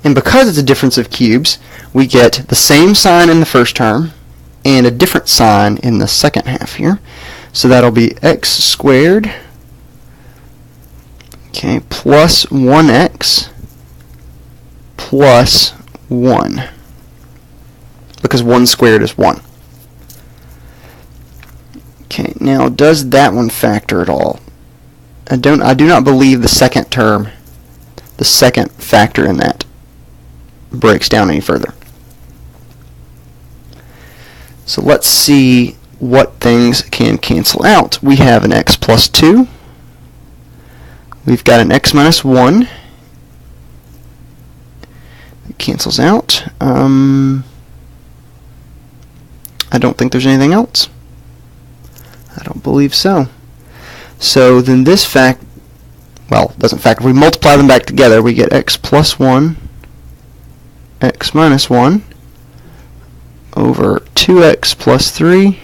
And because it's a difference of cubes, we get the same sign in the first term and a different sign in the second half here. So that'll be x squared, okay, plus 1x plus 1, because 1 squared is 1. Okay, now does that one factor at all? I do not believe the second term, the second factor in that, breaks down any further. So let's see what things can cancel out. We have an x plus 2. We've got an x minus 1. It cancels out. I don't think there's anything else. I don't believe so. So then this doesn't factor. If we multiply them back together, we get x plus 1, x minus 1, over 2x plus 3,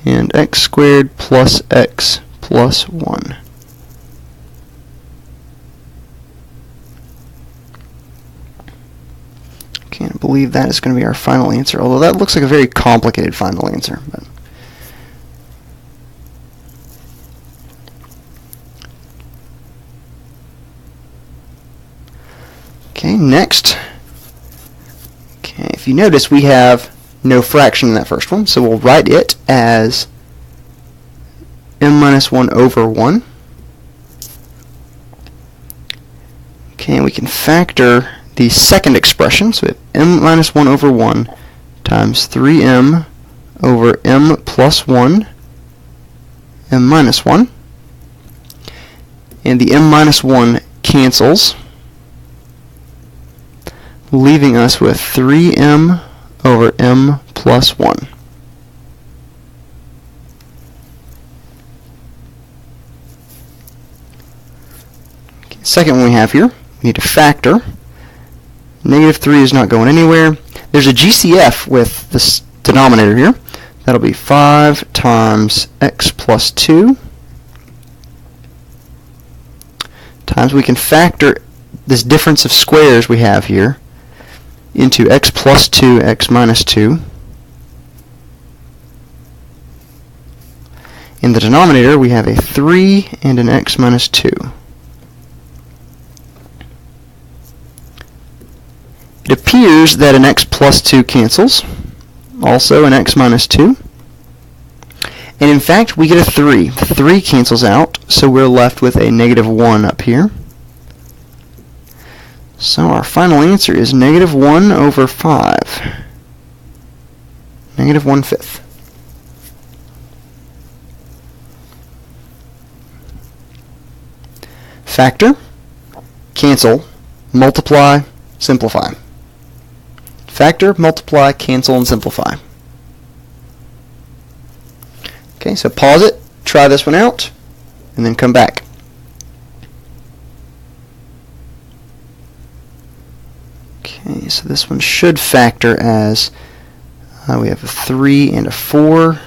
and x squared plus x plus 1. Can't believe that is going to be our final answer, although that looks like a very complicated final answer. But okay, next. Okay, if you notice, we have no fraction in that first one, so we'll write it as m minus 1 over 1. Okay, and we can factor the second expression, so we have m minus 1 over 1 times 3m over m plus 1, m minus 1. And the m minus 1 cancels, leaving us with 3m over m plus 1. Okay, second one we have here, we need to factor. Negative 3 is not going anywhere. There's a GCF with this denominator here. That'll be 5 times x plus 2 times, we can factor this difference of squares we have here into x plus 2, x minus 2. In the denominator, we have a 3 and an x minus 2. It appears that an x plus 2 cancels, also an x minus 2. And in fact, we get a 3. The 3 cancels out, so we're left with a negative 1 up here. So our final answer is negative 1 over 5. Negative 1/5. Factor, cancel, multiply, simplify. Factor, multiply, cancel, and simplify. Okay, so pause it, try this one out, and then come back. Okay, so this one should factor as we have a 3 and a 4.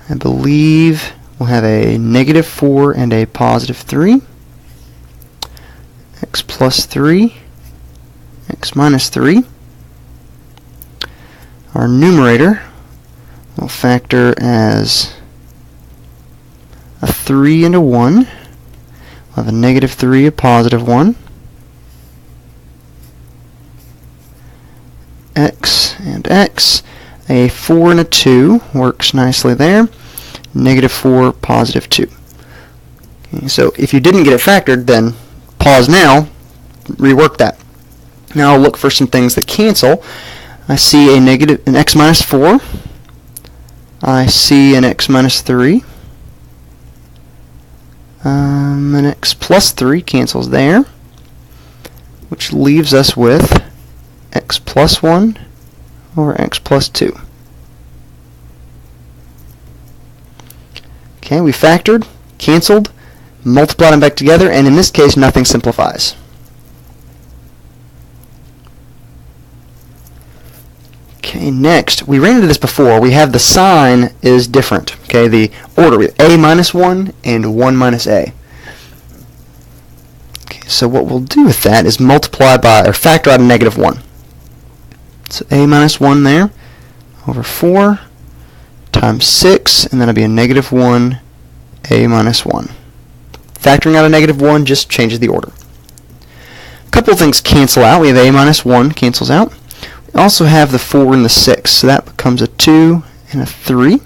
I believe we'll have a negative 4 and a positive 3. X plus 3, x minus 3. Our numerator will factor as a 3 and a 1. We'll have a negative 3, a positive 1. X and x. A 4 and a 2 works nicely there. Negative 4, positive 2. Okay, so if you didn't get it factored, then pause now, rework that. Now I'll look for some things that cancel. I see an x minus 4. I see an x minus 3. An x plus 3 cancels there, which leaves us with x plus 1 over x plus 2. Okay, we factored, canceled, multiplied them back together, and in this case nothing simplifies. Okay, next, we ran into this before. We have the sign is different. Okay, the order, we have a minus 1 and 1 minus a. Okay, So what we'll do with that is multiply by, or factor out a negative 1. So a minus 1 there over 4 times 6, and then it'll be a negative 1 a minus 1. Factoring out a negative 1 just changes the order. A couple of things cancel out. We have a minus 1 cancels out. We also have the 4 and the 6, so that becomes a 2 and a 3.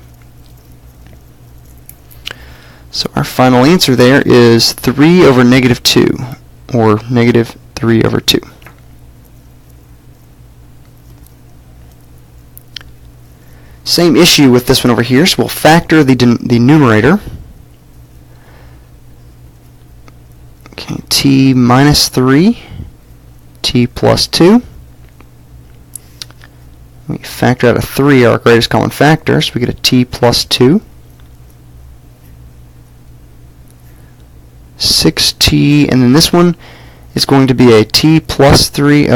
So our final answer there is 3 over negative 2, or negative 3 over 2. Same issue with this one over here, so we'll factor the numerator. Okay, t minus 3, t plus 2. We factor out a 3, our greatest common factor, so we get a t plus 2. 6t, and then this one is going to be a t plus 3,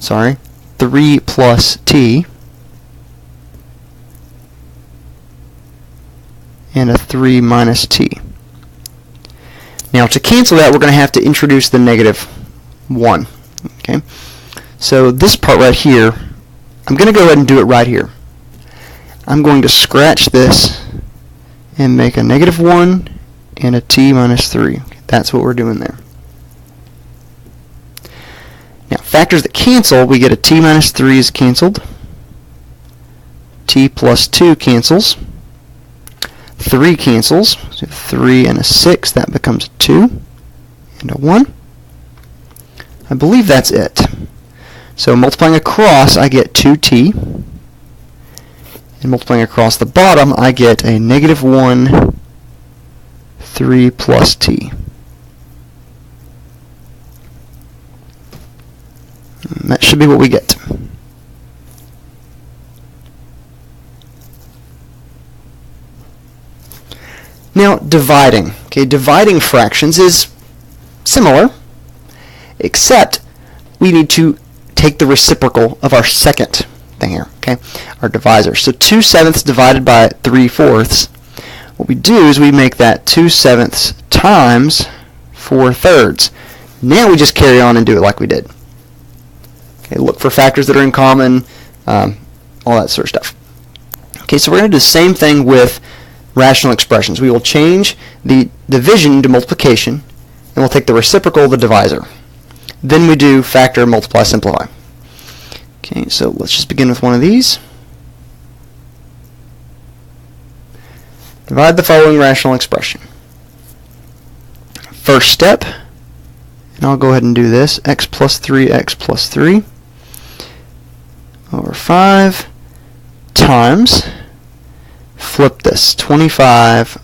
3 plus t, and a 3 minus t. Now to cancel that, we're going to have to introduce the negative 1. Okay, so this part right here, I'm going to go ahead and do it right here. I'm going to scratch this and make a negative 1 and a t minus 3. Okay, that's what we're doing there. Now factors that cancel, we get a t minus 3 is canceled, t plus 2 cancels, 3 cancels, so 3 and a 6, that becomes a 2 and a 1. I believe that's it. So multiplying across, I get 2t, and multiplying across the bottom, I get a negative 1, 3 plus t. And that should be what we get. Now, dividing. Okay, dividing fractions is similar, except we need to take the reciprocal of our second thing here, okay, our divisor. So 2/7 divided by 3/4. What we do is we make that 2/7 times 4/3. Now we just carry on and do it like we did. Okay, look for factors that are in common, all that sort of stuff. Okay, so we're going to do the same thing with rational expressions. We will change the division to multiplication, and we'll take the reciprocal of the divisor. Then we do factor, multiply, simplify. Okay, so let's just begin with one of these. Divide the following rational expression. First step, and I'll go ahead and do this, x plus 3 over 5 times, flip this, 25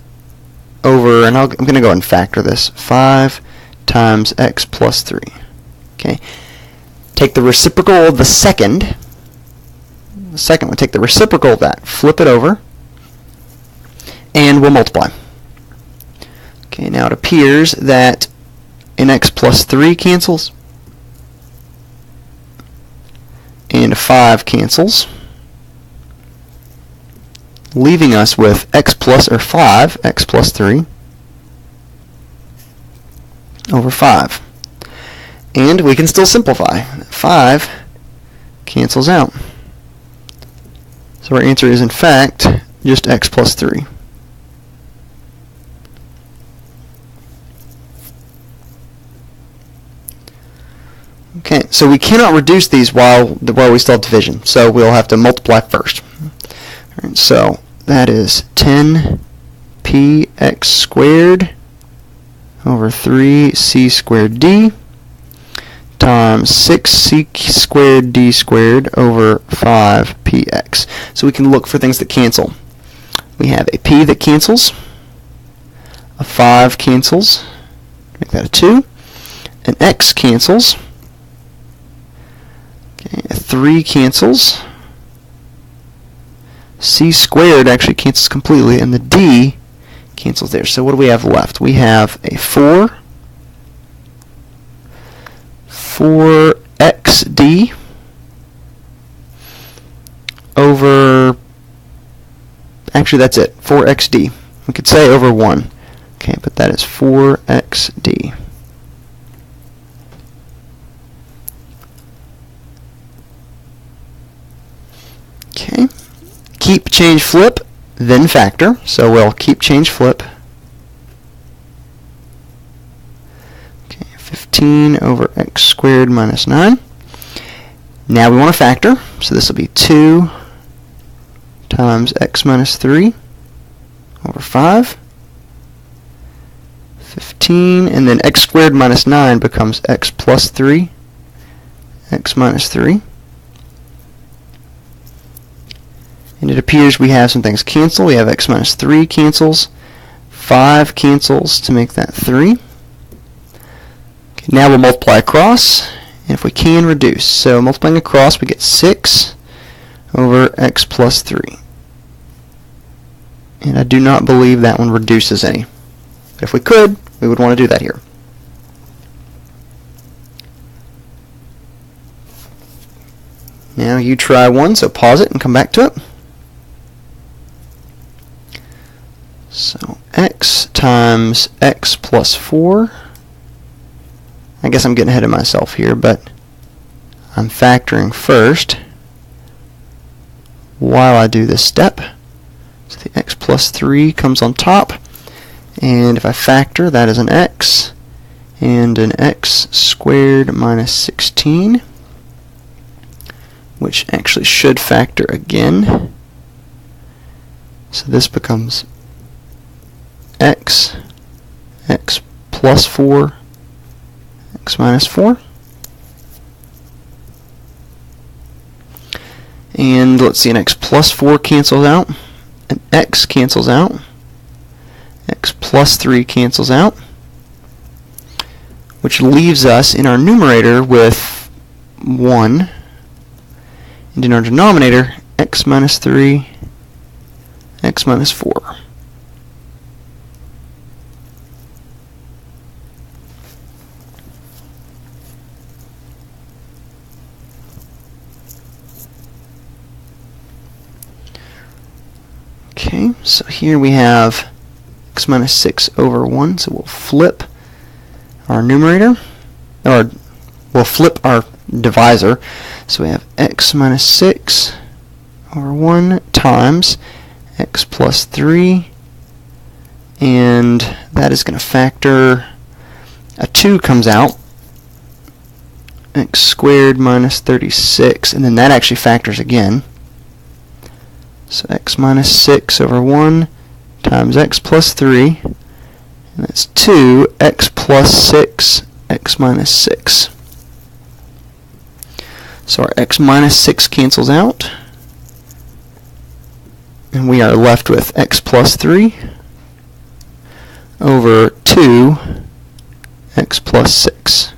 over, and I'm going to go ahead and factor this, 5 times x plus 3. Okay. Take the reciprocal of the second one, take the reciprocal of that, flip it over, and we'll multiply. Okay, now it appears that an x plus 3 cancels, and a 5 cancels, leaving us with x plus 3 over 5. And we can still simplify. 5 cancels out. So our answer is in fact just x plus 3. Okay, so we cannot reduce these while we still have division. So we'll have to multiply first. All right, so that is 10px squared over 3c squared d times 6c squared d squared over 5px. So we can look for things that cancel. We have a p that cancels, a 5 cancels, make that a 2, an x cancels, okay, a 3 cancels, c squared actually cancels completely, and the d cancels there. So what do we have left? We have a 4xd over, actually that's it, 4xd. We could say over 1. Okay, but that is 4xd. Okay. Keep, change, flip, then factor. So we'll keep, change, flip. Okay, 15 over x squared minus 9. Now we want to factor, so this will be 2 times x minus 3 over 5. 15, and then x squared minus 9 becomes x plus 3, x minus 3. And it appears we have some things cancel. We have x minus 3 cancels, 5 cancels to make that 3. Okay, now we'll multiply across, and if we can, reduce. So multiplying across, we get 6 over x plus 3. And I do not believe that one reduces any. But if we could, we would want to do that here. Now you try one, so pause it and come back to it. So x times x plus 4. I guess I'm getting ahead of myself here, but I'm factoring first while I do this step. So the x plus 3 comes on top, and if I factor, that is an x and an x squared minus 16, which actually should factor again. So this becomes x, x plus 4, x minus 4. And let's see, an x plus 4 cancels out, an x cancels out, x plus 3 cancels out, which leaves us in our numerator with 1, and in our denominator, x minus 3, x minus 4. Okay, so here we have x minus 6 over 1, so we'll flip our numerator, or we'll flip our divisor. So we have x minus 6 over 1 times x plus 3, and that is going to factor, a 2 comes out, x squared minus 36, and then that actually factors again. So x minus 6 over 1 times x plus 3, and that's 2, x plus 6, x minus 6. So our x minus 6 cancels out, and we are left with x plus 3 over 2, x plus 6.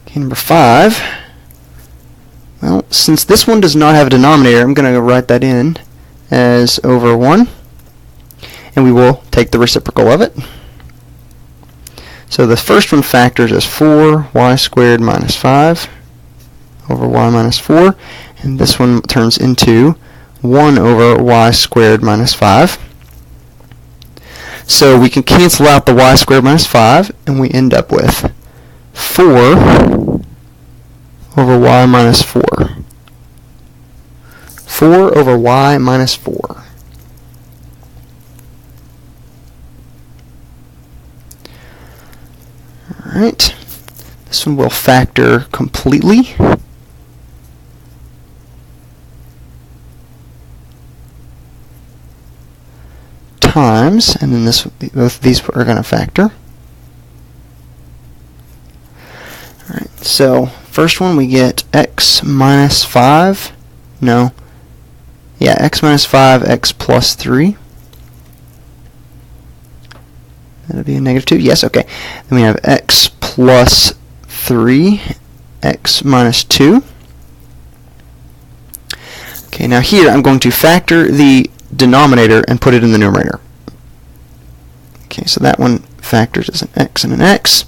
Okay, number 5. Well, since this one does not have a denominator, I'm going to write that in as over 1, and we will take the reciprocal of it. So the first one factors as 4y squared minus 5 over y minus 4, and this one turns into 1 over y squared minus 5. So we can cancel out the y squared minus 5, and we end up with 4 over y minus 4. 4 over y minus 4. Alright, this one will factor completely. Times, and then both of these are going to factor. Alright, so first one we get x minus 5, x minus 5, x plus 3. That would be a negative 2, yes, okay. Then we have x plus 3, x minus 2. Okay, now here I'm going to factor the denominator and put it in the numerator. Okay, so that one factors as an x and an x.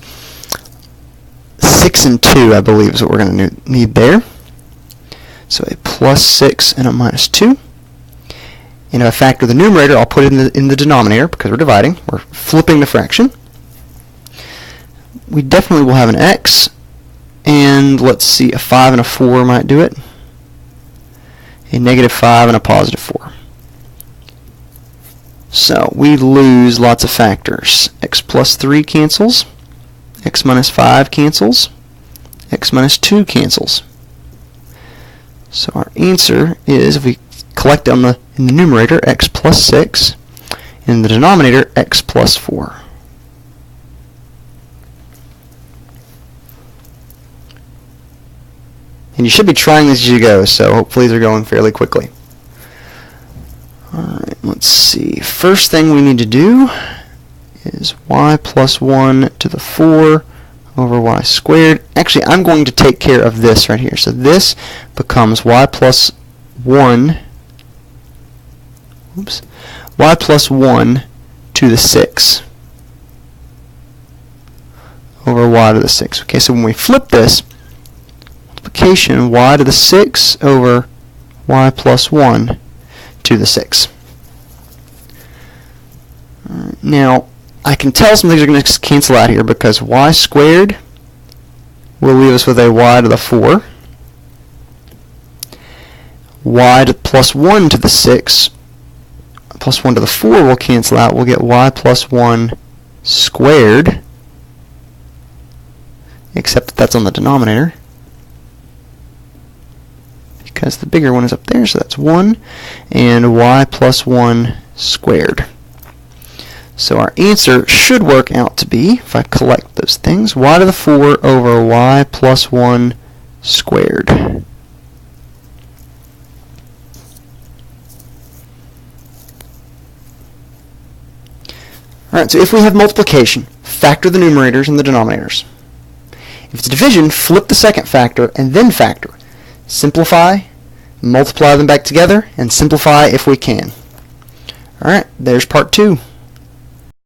6 and 2, I believe, is what we're going to need there. So a plus 6 and a minus 2. And if I factor the numerator, I'll put it in the denominator because we're dividing. We're flipping the fraction. We definitely will have an x and let's see, a 5 and a 4 might do it. A negative 5 and a positive 4. So we lose lots of factors. X plus 3 cancels. X minus 5 cancels. X minus 2 cancels. So our answer is, if we collect in the numerator, x plus 6, and in the denominator, x plus 4. And you should be trying this as you go, so hopefully these are going fairly quickly. Alright, let's see. First thing we need to do is y plus 1 to the 4 over y squared. Actually, I'm going to take care of this right here. So this becomes y plus 1, y plus 1 to the 6 over y to the 6. Okay, so when we flip this, multiplication y to the 6 over y plus 1 to the 6. Now, I can tell some things are going to cancel out here because y squared will leave us with a y to the 4. Y to plus 1 to the 6 plus 1 to the 4 will cancel out. We'll get y plus 1 squared, except that that's on the denominator, because the bigger one is up there, so that's 1, and y plus 1 squared. So our answer should work out to be, if I collect those things, y to the 4 over y plus 1 squared. Alright, so if we have multiplication, factor the numerators and the denominators. If it's division, flip the second factor and then factor. Simplify, multiply them back together, and simplify if we can. Alright, there's part 2.